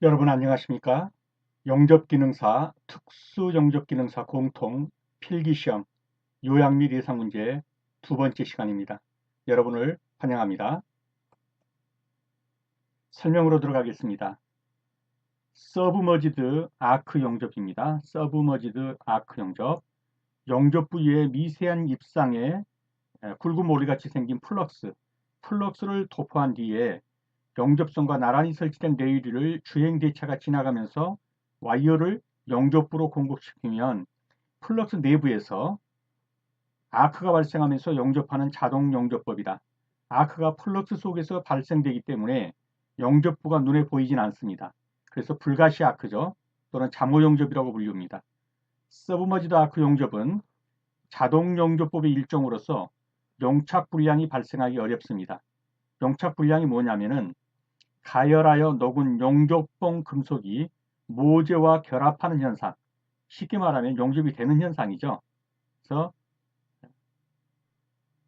여러분 안녕하십니까? 영접기능사, 특수영접기능사 공통 필기시험 요약 및 예상문제 두 번째 시간입니다. 여러분을 환영합니다. 설명으로 들어가겠습니다. 서브머지드 아크 영접입니다. 서브머지드 아크 영접. 영접 부위의 미세한 입상에 굵은 모리같이 생긴 플럭스를 도포한 뒤에 영접선과 나란히 설치된 레일을 주행대차가 지나가면서 와이어를 영접부로 공급시키면 플럭스 내부에서 아크가 발생하면서 영접하는 자동 영접법이다. 아크가 플럭스 속에서 발생되기 때문에 영접부가 눈에 보이진 않습니다. 그래서 불가시 아크죠. 또는 잠호 영접이라고 불립니다. 서브머지드 아크 영접은 자동 영접법의 일종으로서 용착 불량이 발생하기 어렵습니다. 용착 불량이 뭐냐면은 가열하여 녹은 용접봉 금속이 모재와 결합하는 현상, 쉽게 말하면 용접이 되는 현상이죠. 그래서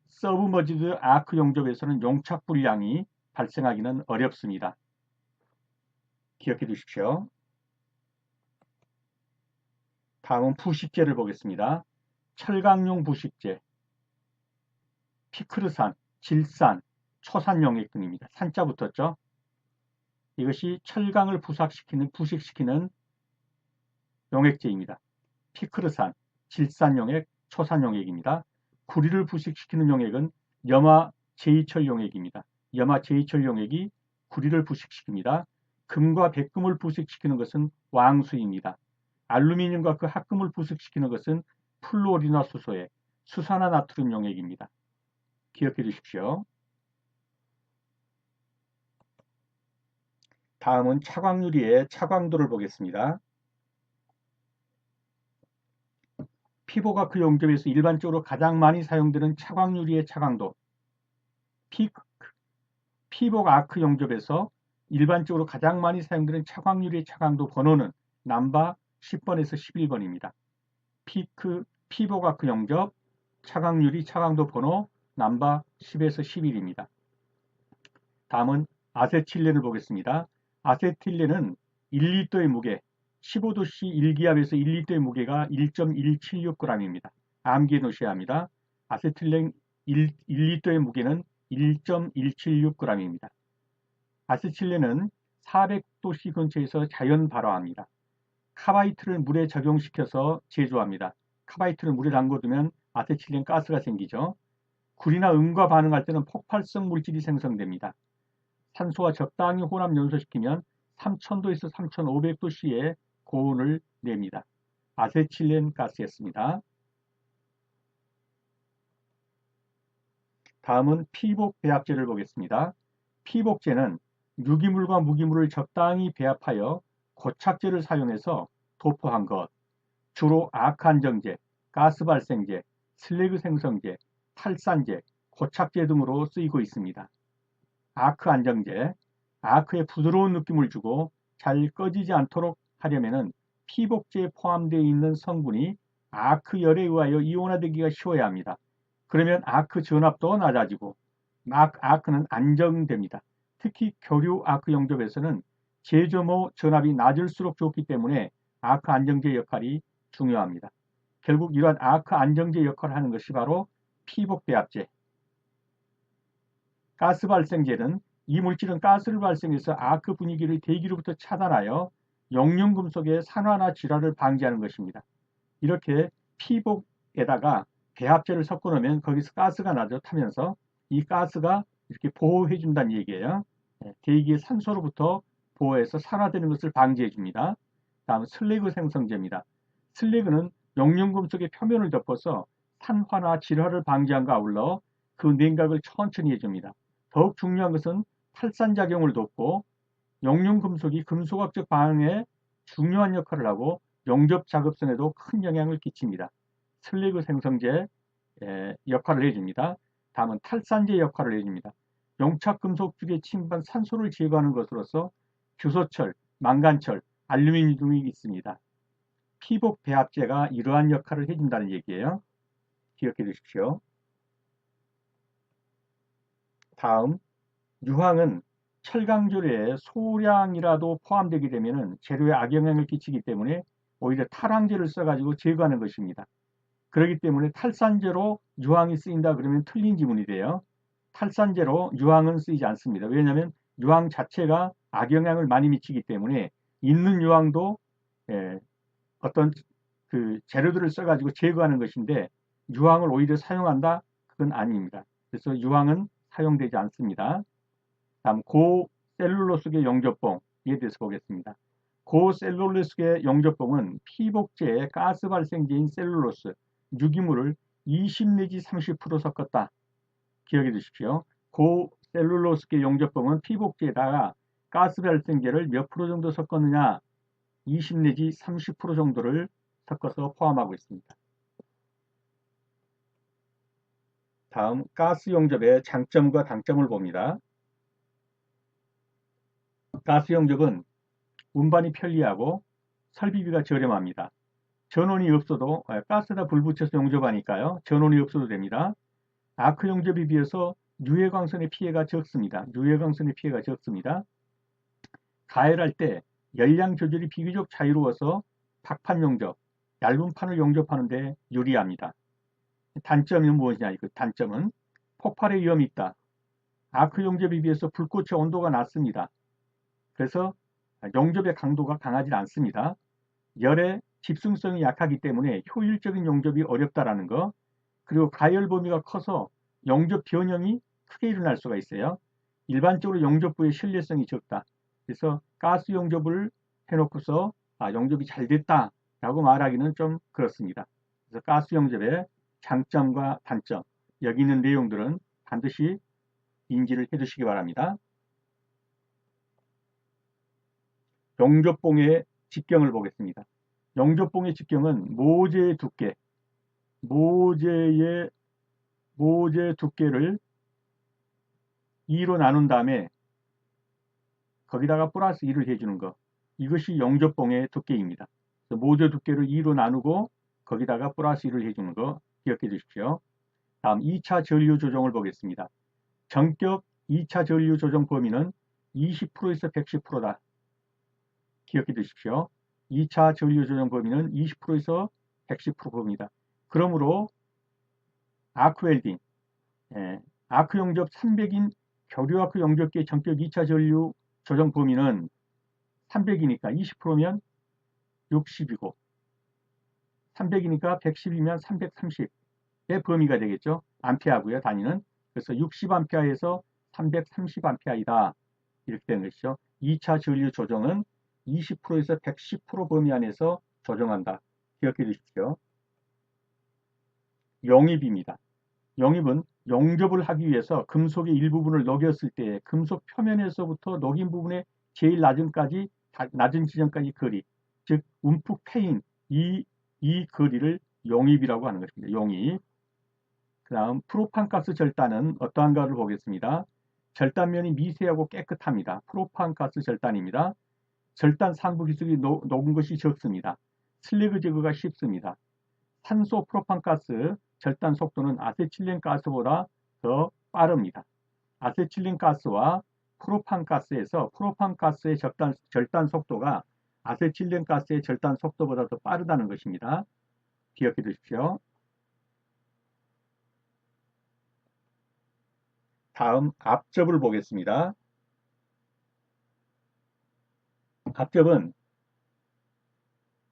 서브머지드 아크 용접에서는 용착 불량이 발생하기는 어렵습니다. 기억해 두십시오. 다음은 부식제를 보겠습니다. 철강용 부식제, 피크르산, 질산, 초산 용액 등입니다. 산자 붙었죠. 이것이 철강을 부식시키는 용액제입니다. 피크르산, 질산용액, 초산용액입니다. 구리를 부식시키는 용액은 염화 제이철 용액입니다. 염화 제이철 용액이 구리를 부식시킵니다. 금과 백금을 부식시키는 것은 왕수입니다. 알루미늄과 그 합금을 부식시키는 것은 플루오리나수소액, 수산화나트륨 용액입니다. 기억해 주십시오. 다음은 차광유리의 차광도를 보겠습니다. 피복아크 용접에서 일반적으로 가장 많이 사용되는 차광유리의 차광도, 피복아크 용접에서 일반적으로 가장 많이 사용되는 차광유리의 차광도 번호는 넘버 10번에서 11번입니다. 피복아크 용접 차광유리 차광도 번호 넘버 10에서 11입니다. 다음은 아세틸렌을 보겠습니다. 아세틸렌은 1리터의 무게, 15도씨 1기압에서 1리터의 무게가 1.176g입니다. 암기해 놓으셔야 합니다. 아세틸렌 1리터의 무게는 1.176g입니다. 아세틸렌은 400도씨 근처에서 자연 발화합니다. 카바이트를 물에 적용시켜서 제조합니다. 카바이트를 물에 담궈두면 아세틸렌 가스가 생기죠. 구리나 음과 반응할 때는 폭발성 물질이 생성됩니다. 산소와 적당히 혼합 연소시키면 3000도에서 3500도씨의 고온을 냅니다. 아세틸렌 가스였습니다. 다음은 피복 배합제를 보겠습니다. 피복제는 유기물과 무기물을 적당히 배합하여 고착제를 사용해서 도포한 것, 주로 아크 안정제, 가스 발생제, 슬래그 생성제, 탈산제, 고착제 등으로 쓰이고 있습니다. 아크 안정제, 아크에 부드러운 느낌을 주고 잘 꺼지지 않도록 하려면 피복제에 포함되어 있는 성분이 아크 열에 의하여 이온화되기가 쉬워야 합니다. 그러면 아크 전압도 낮아지고 아크는 안정됩니다. 특히 교류 아크 용접에서는 제점호 전압이 낮을수록 좋기 때문에 아크 안정제 역할이 중요합니다. 결국 이러한 아크 안정제 역할을 하는 것이 바로 피복 배합제. 가스 발생제는 이 물질은 가스를 발생해서 아크 분위기를 대기로부터 차단하여 용융금속의 산화나 질화를 방지하는 것입니다. 이렇게 피복에다가 배합제를 섞어 놓으면 거기서 가스가 나죠. 타면서 이 가스가 이렇게 보호해 준다는 얘기예요. 대기의 산소로부터 보호해서 산화되는 것을 방지해 줍니다. 다음 슬래그 생성제입니다. 슬래그는 용융금속의 표면을 덮어서 산화나 질화를 방지함과 아울러 그 냉각을 천천히 해줍니다. 더욱 중요한 것은 탈산작용을 돕고 용융금속이 금속학적 반응에 중요한 역할을 하고 용접 작업성에도 큰 영향을 끼칩니다. 슬래그 생성제 역할을 해줍니다. 다음은 탈산제 역할을 해줍니다. 용착금속 쪽에 침입한 산소를 제거하는 것으로서 규소철, 망간철, 알루미늄 등이 있습니다. 피복 배합제가 이러한 역할을 해준다는 얘기예요. 기억해 두십시오. 다음, 유황은 철강조류에 소량이라도 포함되게 되면 재료에 악영향을 끼치기 때문에 오히려 탈황제를 써가지고 제거하는 것입니다. 그렇기 때문에 탈산제로 유황이 쓰인다 그러면 틀린 지문이 돼요. 탈산제로 유황은 쓰이지 않습니다. 왜냐하면 유황 자체가 악영향을 많이 미치기 때문에 있는 유황도 어떤 그 재료들을 써가지고 제거하는 것인데 유황을 오히려 사용한다? 그건 아닙니다. 그래서 유황은 사용되지 않습니다. 다음 고셀룰로스계 용접봉에 대해서 보겠습니다. 고셀룰로스계 용접봉은 피복제의 가스 발생제인 셀룰로스, 유기물을 20 내지 30% 섞었다. 기억해 두십시오. 고셀룰로스계 용접봉은 피복제에다가 가스 발생제를 몇 프로 정도 섞었느냐? 20 내지 30% 정도를 섞어서 포함하고 있습니다. 다음 가스 용접의 장점과 단점을 봅니다. 가스 용접은 운반이 편리하고 설비비가 저렴합니다. 전원이 없어도 가스에다 불 붙여서 용접하니까요. 전원이 없어도 됩니다. 아크 용접에 비해서 유해광선의 피해가 적습니다. 유해광선의 피해가 적습니다. 가열할 때 열량 조절이 비교적 자유로워서 박판 용접, 얇은 판을 용접하는 데 유리합니다. 단점이 무엇이냐? 그 단점은 폭발의 위험이 있다. 아크 용접에 비해서 불꽃의 온도가 낮습니다. 그래서 용접의 강도가 강하지 않습니다. 열의 집중성이 약하기 때문에 효율적인 용접이 어렵다라는 거. 그리고 가열 범위가 커서 용접 변형이 크게 일어날 수가 있어요. 일반적으로 용접부의 신뢰성이 적다. 그래서 가스 용접을 해놓고서 용접이 잘 됐다라고 말하기는 좀 그렇습니다. 그래서 가스 용접의 장점과 단점, 여기 있는 내용들은 반드시 인지를 해두시기 바랍니다. 용접봉의 직경을 보겠습니다. 용접봉의 직경은 모재의 두께, 모재 두께를 2로 나눈 다음에 거기다가 플러스 1을 해주는 거. 이것이 용접봉의 두께입니다. 모재 두께를 2로 나누고 거기다가 플러스 1을 해주는 거 기억해 주십시오. 다음 2차 전류 조정을 보겠습니다. 전격 2차 전류 조정 범위는 20%에서 110%다. 기억해 두십시오. 2차 전류 조정 범위는 20%에서 110% 범위다. 그러므로 아크 웰딩, 아크 용접 300인 교류아크 용접기의 전격 2차 전류 조정 범위는 300이니까 20%면 60이고 300이니까 110이면 330의 범위가 되겠죠. 암페어고요. 단위는. 그래서 60암페어에서 330암페어이다. 이렇게 되는 것이죠. 2차 전류 조정은 20%에서 110% 범위 안에서 조정한다. 기억해 주십시오. 용입입니다. 용입은 용접을 하기 위해서 금속의 일부분을 녹였을 때 금속 표면에서부터 녹인 부분의 제일 낮은 지점까지 거리, 즉 움푹 패인 이 거리를 용입이라고 하는 것입니다. 용입. 그 다음 프로판가스 절단은 어떠한가를 보겠습니다. 절단면이 미세하고 깨끗합니다. 프로판가스 절단입니다. 절단 상부 기술이 녹은 것이 적습니다. 슬래그 제거가 쉽습니다. 산소 프로판가스 절단 속도는 아세틸렌 가스보다 더 빠릅니다. 아세틸렌 가스와 프로판가스에서 프로판가스의 절단 속도가 아세틸렌 가스의 절단 속도보다 더 빠르다는 것입니다. 기억해 두십시오. 다음 압접을 보겠습니다. 압접은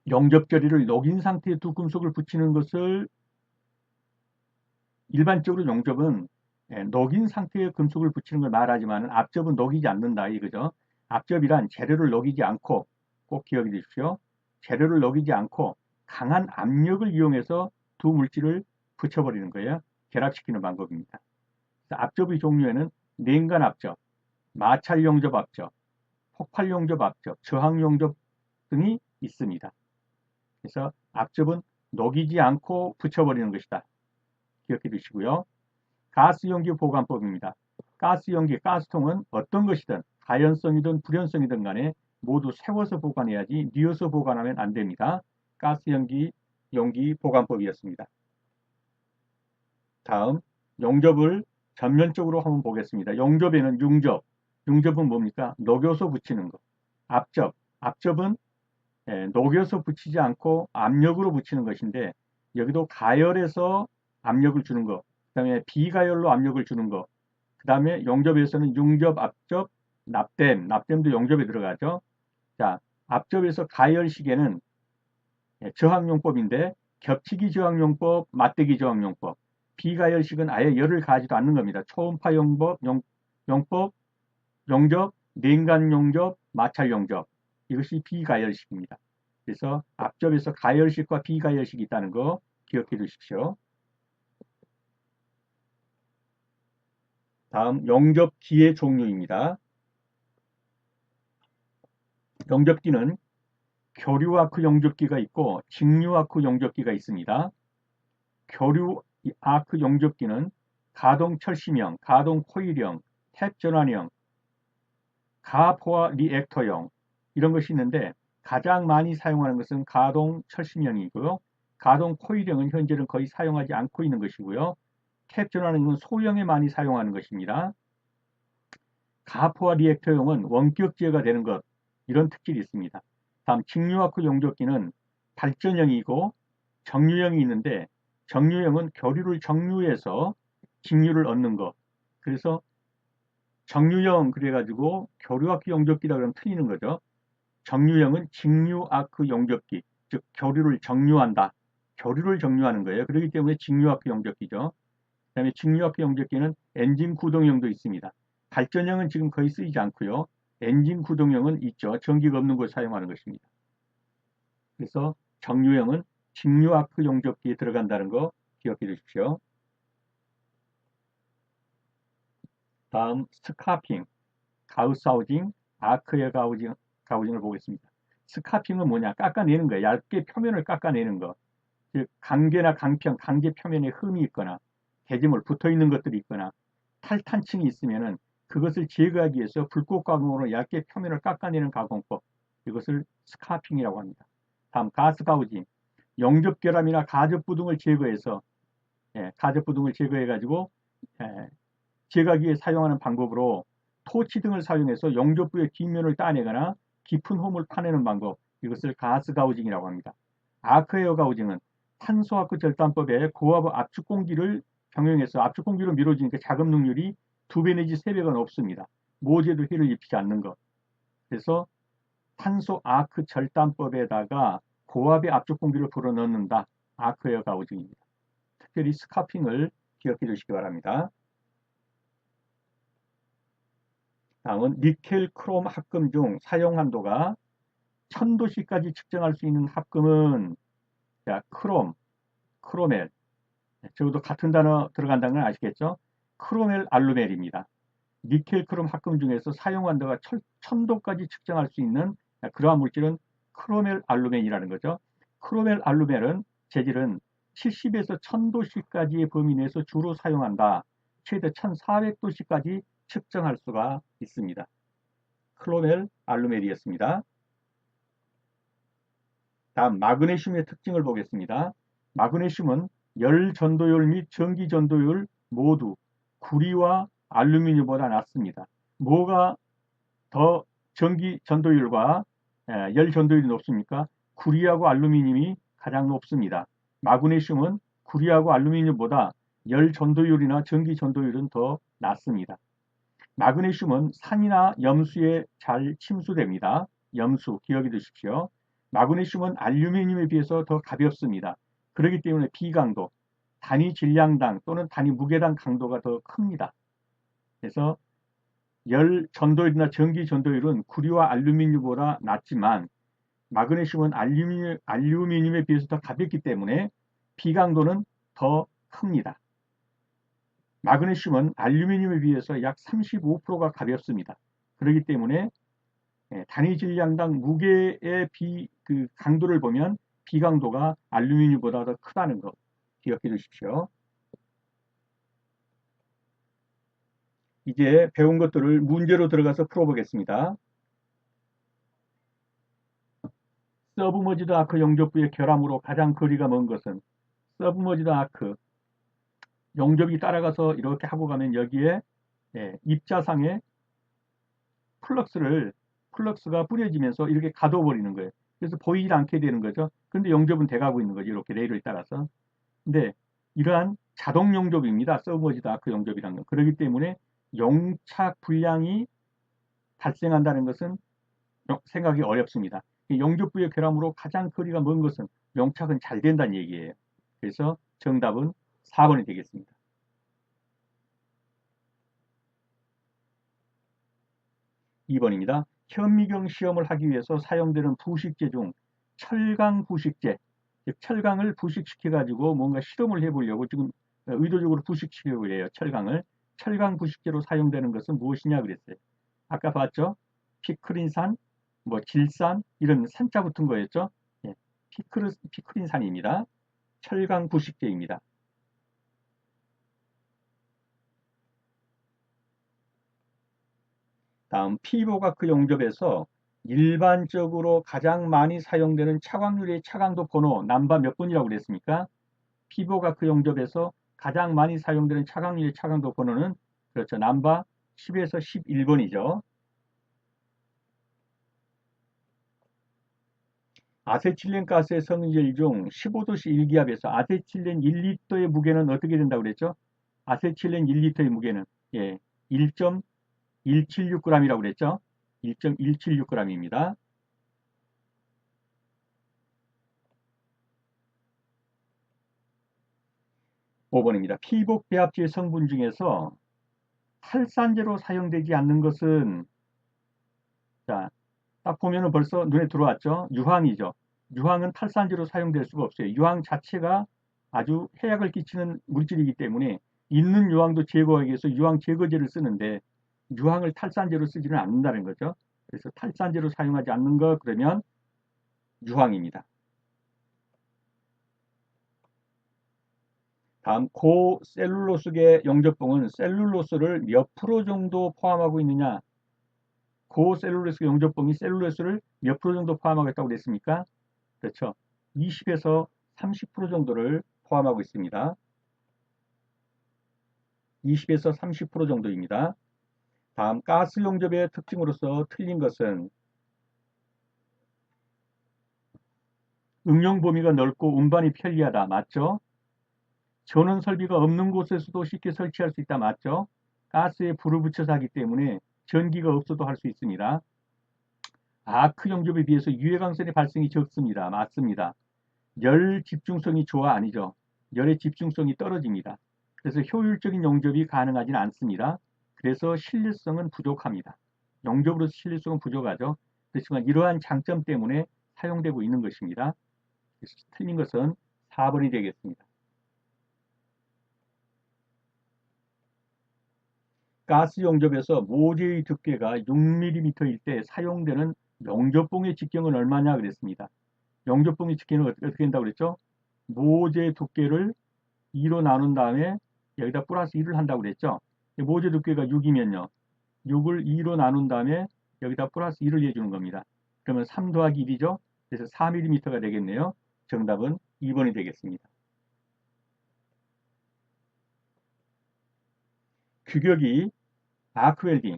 용접결의를 녹인 상태의 두 금속을 붙이는 것을 일반적으로 용접은 녹인 상태의 금속을 붙이는 걸 말하지만 압접은 녹이지 않는다 이거죠. 압접이란 재료를 녹이지 않고 꼭 기억해 주십시오. 재료를 녹이지 않고 강한 압력을 이용해서 두 물질을 붙여버리는 거예요. 결합시키는 방법입니다. 압접의 종류에는 냉간 압접, 마찰 용접 압접, 폭발 용접 압접, 저항 용접 등이 있습니다. 그래서 압접은 녹이지 않고 붙여버리는 것이다. 기억해 두시고요. 가스 용기 보관법입니다. 가스 용기, 가스통은 어떤 것이든 가연성이든 불연성이든 간에 모두 세워서 보관해야지 뉘어서 보관하면 안 됩니다. 가스 용기 보관법이었습니다. 다음 용접을 전면적으로 한번 보겠습니다. 용접에는 융접, 용접은 뭡니까? 녹여서 붙이는 거. 압접. 압접은 녹여서 붙이지 않고 압력으로 붙이는 것인데 여기도 가열해서 압력을 주는 거. 그다음에 비가열로 압력을 주는 거. 그다음에 용접에서는 융접, 압접, 납땜. 납땜도 용접에 들어가죠. 자, 압접에서 가열식에는 저항용법인데 겹치기 저항용법, 맞대기 저항용법. 비가열식은 아예 열을 가하지도 않는 겁니다. 초음파 용법, 용접, 냉간 용접, 마찰 용접. 이것이 비가열식입니다. 그래서 앞접에서 가열식과 비가열식이 있다는 거 기억해 두십시오. 다음 용접기의 종류입니다. 용접기는 교류아크 용접기가 있고 직류아크 용접기가 있습니다. 교류아크 용접기는 가동 철심형, 가동 코일형, 탭 전환형, 가포화 리액터형 이런 것이 있는데 가장 많이 사용하는 것은 가동 철심형이고요. 가동 코일형은 현재는 거의 사용하지 않고 있는 것이고요. 캡 전환형은 소형에 많이 사용하는 것입니다. 가포화 리액터형은 원격 제어가 되는 것 이런 특질이 있습니다. 다음 직류아크 용접기는 발전형이고 정류형이 있는데 정류형은 교류를 정류해서 직류를 얻는 것. 그래서 정류형 그래가지고 교류아크 용접기라 그러면 틀리는 거죠. 정류형은 직류아크 용접기, 즉 교류를 정류한다. 교류를 정류하는 거예요. 그렇기 때문에 직류아크 용접기죠. 그다음에 직류아크 용접기는 엔진 구동형도 있습니다. 발전형은 지금 거의 쓰이지 않고요. 엔진 구동형은 있죠. 전기가 없는 곳 사용하는 것입니다. 그래서 정류형은 직류아크 용접기에 들어간다는 거 기억해 주십시오. 다음 스카핑, 가우스하우징, 아크의 가우징을 보겠습니다. 스카핑은 뭐냐? 깎아내는 거예요. 얇게 표면을 깎아내는 거. 즉 강계나 강평, 강계 표면에 흠이 있거나 대지물 붙어 있는 것들이 있거나 탈탄층이 있으면은 그것을 제거하기 위해서 불꽃 가공으로 얇게 표면을 깎아내는 가공법. 이것을 스카핑이라고 합니다. 다음 가스 가우징. 용접 결함이나 가접 부등을 제거해서 가접 부등을 제거해 가지고 제거하기 위해 사용하는 방법으로 토치 등을 사용해서 용접부의 뒷면을 따내거나 깊은 홈을 파내는 방법. 이것을 가스 가우징이라고 합니다. 아크에어 가우징은 탄소아크 절단법에 고압 압축 공기를 경영해서 압축 공기로 밀어주니까 자금 능률이 2배 내지 3배가 높습니다. 모재도 해를 입히지 않는 것. 그래서 탄소 아크 절단법에다가 고압의 압축 공기를 불어넣는다. 아크에어 가우징입니다. 특별히 스카핑을 기억해 주시기 바랍니다. 다음은 니켈 크롬 합금 중 사용 한도가 1000도씨까지 측정할 수 있는 합금은 크로멜. 적어도 같은 단어 들어간다는 건 아시겠죠? 크로멜 알루멜입니다. 니켈 크롬 합금 중에서 사용 한도가 1000도까지 측정할 수 있는 그러한 물질은 크로멜 알루멜이라는 거죠. 크로멜 알루멜은 재질은 70에서 1000도씨까지의 범위 내에서 주로 사용한다. 최대 1400도씨까지 측정할 수가 있습니다. 크로멜 알루멜이었습니다. 다음 마그네슘의 특징을 보겠습니다. 마그네슘은 열 전도율 및 전기 전도율 모두 구리와 알루미늄보다 낮습니다. 뭐가 더 전기 전도율과 열 전도율이 높습니까? 구리하고 알루미늄이 가장 높습니다. 마그네슘은 구리하고 알루미늄보다 열 전도율이나 전기 전도율은 더 낮습니다. 마그네슘은 산이나 염수에 잘 침수됩니다. 염수 기억해 두십시오. 마그네슘은 알루미늄에 비해서 더 가볍습니다. 그렇기 때문에 비강도, 단위 질량당 또는 단위 무게당 강도가 더 큽니다. 그래서 열 전도율이나 전기 전도율은 구리와 알루미늄보다 낮지만 마그네슘은 알루미늄에 비해서 더 가볍기 때문에 비강도는 더 큽니다. 마그네슘은 알루미늄에 비해서 약 35%가 가볍습니다. 그렇기 때문에 단위 질량당 무게의 강도를 보면 비강도가 알루미늄보다 더 크다는 거 기억해 주십시오. 이제 배운 것들을 문제로 들어가서 풀어보겠습니다. 서브머지드 아크 용접부의 결함으로 가장 거리가 먼 것은 서브머지드 아크 용접이 따라가서 이렇게 하고 가면 여기에 입자상에 플럭스가 뿌려지면서 이렇게 가둬버리는 거예요. 그래서 보이지 않게 되는 거죠. 근데 용접은 돼가고 있는 거죠. 이렇게 레일을 따라서. 근데 이러한 자동 용접입니다. 서브머지드 아크 용접이라는 건. 그렇기 때문에 용착 불량이 발생한다는 것은 생각이 어렵습니다. 용접부의 결함으로 가장 거리가 먼 것은 용착은 잘 된다는 얘기예요. 그래서 정답은 4번이 되겠습니다. 2번입니다. 현미경 시험을 하기 위해서 사용되는 부식제 중 철강 부식제, 즉 철강을 부식시켜 가지고 뭔가 실험을 해보려고 지금 의도적으로 부식시키려고 해요. 철강 부식제로 사용되는 것은 무엇이냐 그랬어요. 아까 봤죠? 피크린산, 뭐 질산 이런 산자 붙은 거였죠. 예, 피크린산입니다. 철강 부식제입니다. 다음 피보가크 용접에서 일반적으로 가장 많이 사용되는 차광유리의 차광도 번호 남바 몇 번이라고 그랬습니까? 피보가크 용접에서 가장 많이 사용되는 차광유리의 차광도 번호는 그렇죠. 남바 10에서 11번이죠. 아세틸렌 가스의 성질 중 15도씨 1기압에서 아세틸렌 1리터의 무게는 어떻게 된다고 그랬죠? 아세틸렌 1리터의 무게는 예, 1.176g이라고 그랬죠? 1.176g입니다. 5번입니다. 피복 배합제 성분 중에서 탈산제로 사용되지 않는 것은 자, 딱 보면은 벌써 눈에 들어왔죠? 유황이죠. 유황은 탈산제로 사용될 수가 없어요. 유황 자체가 아주 해악을 끼치는 물질이기 때문에 있는 유황도 제거하기 위해서 유황 제거제를 쓰는데 유황을 탈산제로 쓰지는 않는다는 거죠. 그래서 탈산제로 사용하지 않는 거 그러면 유황입니다. 다음 고셀룰로스계 용접봉은 셀룰로스를 몇 프로 정도 포함하고 있느냐? 고셀룰로스 용접봉이 셀룰로스를 몇 프로 정도 포함하겠다고 그랬습니까? 그렇죠. 20에서 30% 정도를 포함하고 있습니다. 20에서 30% 정도입니다. 다음 가스 용접의 특징으로서 틀린 것은 응용 범위가 넓고 운반이 편리하다. 맞죠? 전원 설비가 없는 곳에서도 쉽게 설치할 수 있다. 맞죠? 가스에 불을 붙여서 하기 때문에 전기가 없어도 할 수 있습니다. 아크 용접에 비해서 유해광선의 발생이 적습니다. 맞습니다. 열 집중성이 좋아 아니죠. 열의 집중성이 떨어집니다. 그래서 효율적인 용접이 가능하지는 않습니다. 그래서 신뢰성은 부족합니다. 용접으로서 신뢰성은 부족하죠. 그렇지만 이러한 장점 때문에 사용되고 있는 것입니다. 틀린 것은 4번이 되겠습니다. 가스 용접에서 모재의 두께가 6mm일 때 사용되는 용접봉의 직경은 얼마냐 그랬습니다. 용접봉의 직경은 어떻게 된다고 그랬죠? 모재 두께를 2로 나눈 다음에 여기다 플러스 1을 한다고 그랬죠. 모재 두께가 6이면요. 6을 2로 나눈 다음에 여기다 플러스 1을 해주는 겁니다. 그러면 3 더하기 1이죠. 그래서 4mm가 되겠네요. 정답은 2번이 되겠습니다. 규격이 아크 웰딩,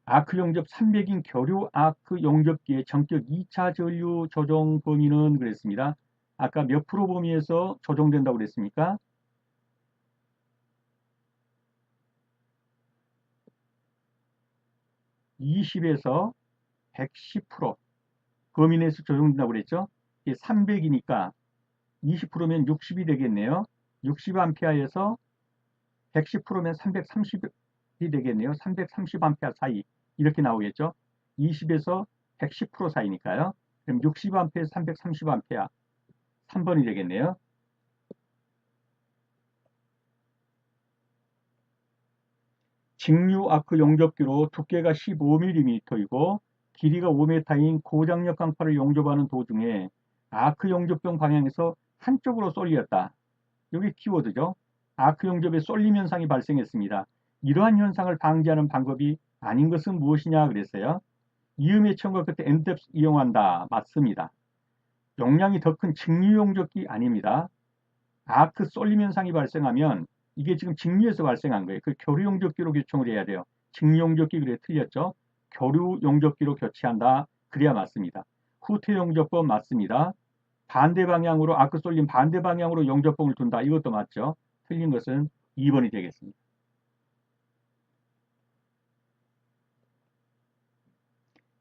아크 용접 300인 교류 아크 용접기의 전격 2차 전류 조정 범위는 그랬습니다. 아까 몇 프로 범위에서 조정된다고 그랬습니까? 20에서 110% 범위 내에서 조정된다고 그랬죠? 300이니까 20%면 60이 되겠네요. 60A에서 110%면 330이 되겠네요. 330A 사이 이렇게 나오겠죠. 20에서 110% 사이니까요. 그럼 60A에서 330A 3번이 되겠네요. 직류 아크 용접기로 두께가 15mm이고 길이가 5m인 고장력 강파를 용접하는 도중에 아크 용접병 방향에서 한쪽으로 쏠렸다. 여기 키워드죠. 아크 용접에 쏠림 현상이 발생했습니다. 이러한 현상을 방지하는 방법이 아닌 것은 무엇이냐 그랬어요. 이음의 첨가 끝에 엔뎁스 이용한다. 맞습니다. 용량이 더 큰 직류 용접기 아닙니다. 아크 쏠림 현상이 발생하면 이게 지금 직류에서 발생한 거예요. 그 교류 용접기로 교청을 해야 돼요. 직류 용접기 그래 틀렸죠. 교류 용접기로 교체한다. 그래야 맞습니다. 후퇴 용접법 맞습니다. 반대 방향으로 아크 쏠림 반대 방향으로 용접봉을 둔다. 이것도 맞죠. 틀린 것은 2번이 되겠습니다.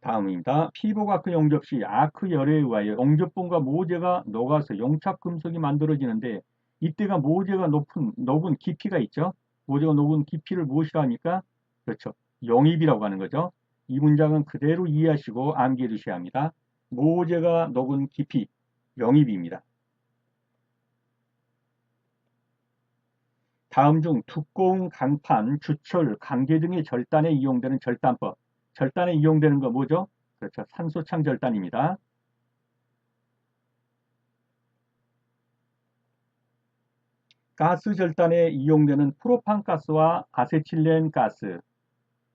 다음입니다. 피복 아크 용접 시 아크 열에 의하여 용접봉과 모재가 녹아서 용착 금속이 만들어지는데 이때가 모재가 녹은 깊이가 있죠. 모재가 녹은 깊이를 무엇이라 합니까? 그렇죠. 용입이라고 하는 거죠. 이 문장은 그대로 이해하시고 암기해 두셔야 합니다. 모재가 녹은 깊이, 용입입니다. 다음 중 두꺼운 강판, 주철, 강계 등의 절단에 이용되는 절단법. 절단에 이용되는 거 뭐죠? 그렇죠. 산소창 절단입니다. 가스 절단에 이용되는 프로판 가스와 아세틸렌 가스.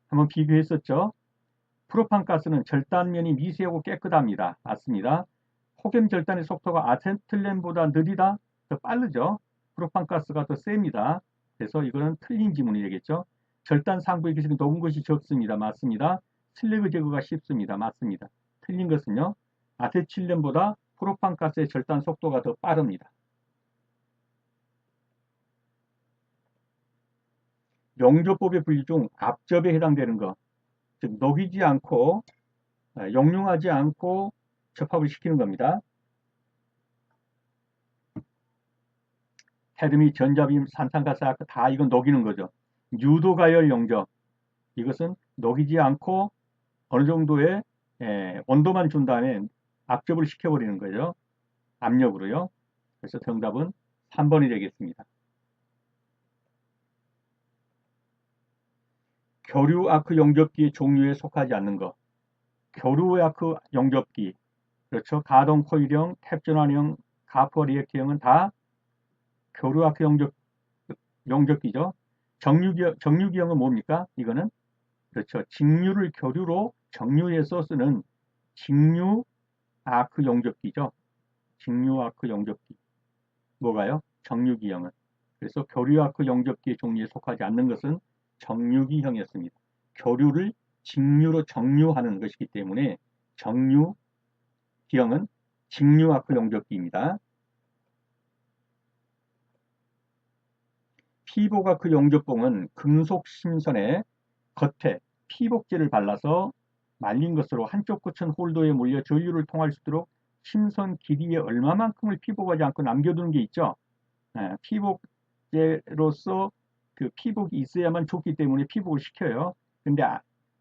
한번 비교했었죠? 프로판 가스는 절단면이 미세하고 깨끗합니다. 맞습니다. 폭염 절단의 속도가 아세틸렌보다 느리다? 더 빠르죠? 프로판 가스가 더 셉니다. 그래서 이거는 틀린 지문이 되겠죠? 절단 상부의 기술이 녹은 것이 적습니다. 맞습니다. 슬래그 제거가 쉽습니다. 맞습니다. 틀린 것은요. 아세틸렌보다 프로판 가스의 절단 속도가 더 빠릅니다. 용접법의 분류 중 앞접에 해당되는 것, 즉 녹이지 않고 용융하지 않고 접합을 시키는 겁니다. 헤르미, 전자빔, 산탄가스 아크 다 이건 녹이는 거죠. 유도가열 용접 이것은 녹이지 않고 어느 정도의 온도만 준 다음에 압접을 시켜버리는 거죠. 압력으로요. 그래서 정답은 3번이 되겠습니다. 교류 아크 용접기의 종류에 속하지 않는 것. 교류 아크 용접기 그렇죠. 가동 코일형, 탭 전환형, 가퍼 리액터형은 다 교류 아크 용접기죠. 정류기형은 뭡니까? 이거는 그렇죠. 직류를 교류로 정류해서 쓰는 직류 아크 용접기죠. 직류 아크 용접기. 뭐가요? 정류기형은. 그래서 교류 아크 용접기의 종류에 속하지 않는 것은 정류기형이었습니다. 교류를 직류로 정류하는 것이기 때문에 정류기형은 직류 아크 용접기입니다. 피복 아크 용접봉은 금속 심선에 겉에 피복제를 발라서 말린 것으로 한쪽 끝은 홀더에 몰려 전류를 통할 수 있도록 심선 길이의 얼마만큼을 피복하지 않고 남겨두는 게 있죠. 피복제로서 그 피복이 있어야만 좋기 때문에 피복을 시켜요. 근데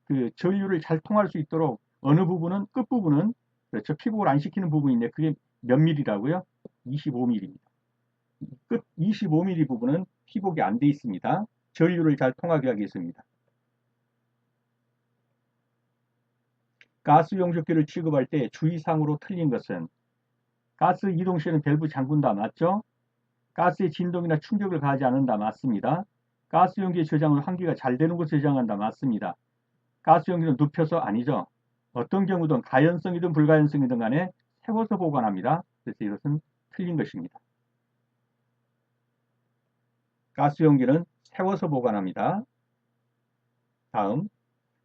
그 전류를 잘 통할 수 있도록 어느 부분은 끝부분은 그렇죠. 피복을 안 시키는 부분인데 그게 몇 밀리라고요? 25mm입니다. 끝 25mm 부분은 피복이 안 돼 있습니다. 전류를 잘 통하게 하겠습니다. 가스 용접기를 취급할 때 주의사항으로 틀린 것은 가스 이동 시에는 밸브 잠근다 맞죠? 가스의 진동이나 충격을 가하지 않는다 맞습니다. 가스 용기의 저장은 환기가 잘 되는 곳에 저장한다 맞습니다. 가스 용기는 눕혀서 아니죠. 어떤 경우든 가연성이든 불가연성이든 간에 세워서 보관합니다. 그래서 이것은 틀린 것입니다. 가스 용기는 세워서 보관합니다. 다음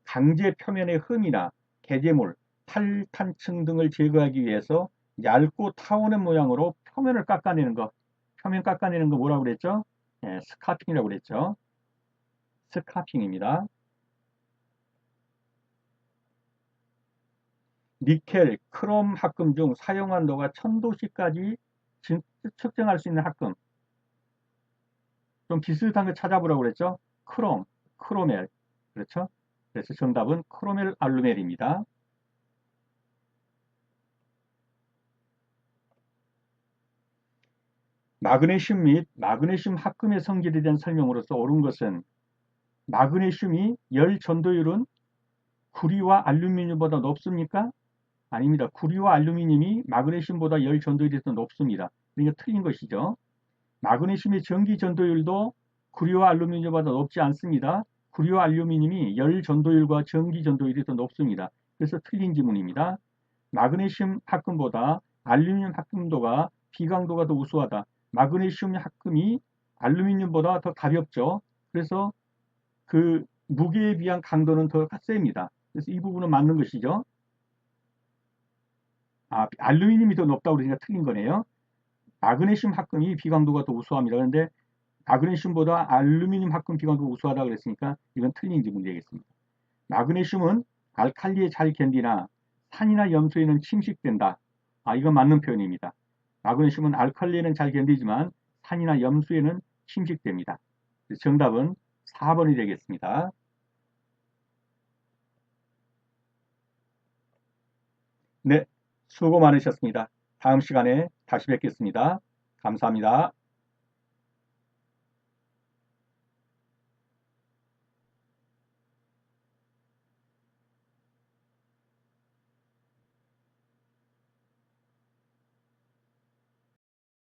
강제 표면의 흠이나 개제물, 탈탄층 등을 제거하기 위해서 얇고 타오는 모양으로 표면을 깎아내는 거. 표면 깎아내는 거 뭐라고 그랬죠? 스카핑이라고 그랬죠. 스카핑입니다. 니켈, 크롬 합금 중 사용 한도가 1000도씨까지 측정할 수 있는 합금. 좀 비슷한 거 찾아보라고 그랬죠? 크로멜. 그렇죠? 그래서 정답은 크로멜 알루멜입니다. 마그네슘 및 마그네슘 합금의 성질에 대한 설명으로서 옳은 것은 마그네슘이 열 전도율은 구리와 알루미늄보다 높습니까? 아닙니다. 구리와 알루미늄이 마그네슘보다 열 전도율이 더 높습니다. 그러니까 틀린 것이죠. 마그네슘의 전기 전도율도 구리와 알루미늄보다 높지 않습니다. 구리와 알루미늄이 열 전도율과 전기 전도율이 더 높습니다. 그래서 틀린 지문입니다. 마그네슘 합금보다 알루미늄 합금도가 비강도가 더 우수하다. 마그네슘 합금이 알루미늄보다 더 가볍죠. 그래서 그 무게에 비한 강도는 더 셉니다. 그래서 이 부분은 맞는 것이죠. 알루미늄이 더 높다고 그러니까 틀린 거네요. 마그네슘 합금이 비강도가 더 우수합니다. 그런데 마그네슘보다 알루미늄 합금 비강도가 우수하다고 그랬으니까 이건 틀린 지문이 되겠습니다. 마그네슘은 알칼리에 잘 견디나 산이나 염소에는 침식된다. 이건 맞는 표현입니다. 마그네슘은 알칼리에는 잘 견디지만 산이나 염소에는 침식됩니다. 정답은 4번이 되겠습니다. 네, 수고 많으셨습니다. 다음 시간에 다시 뵙겠습니다. 감사합니다.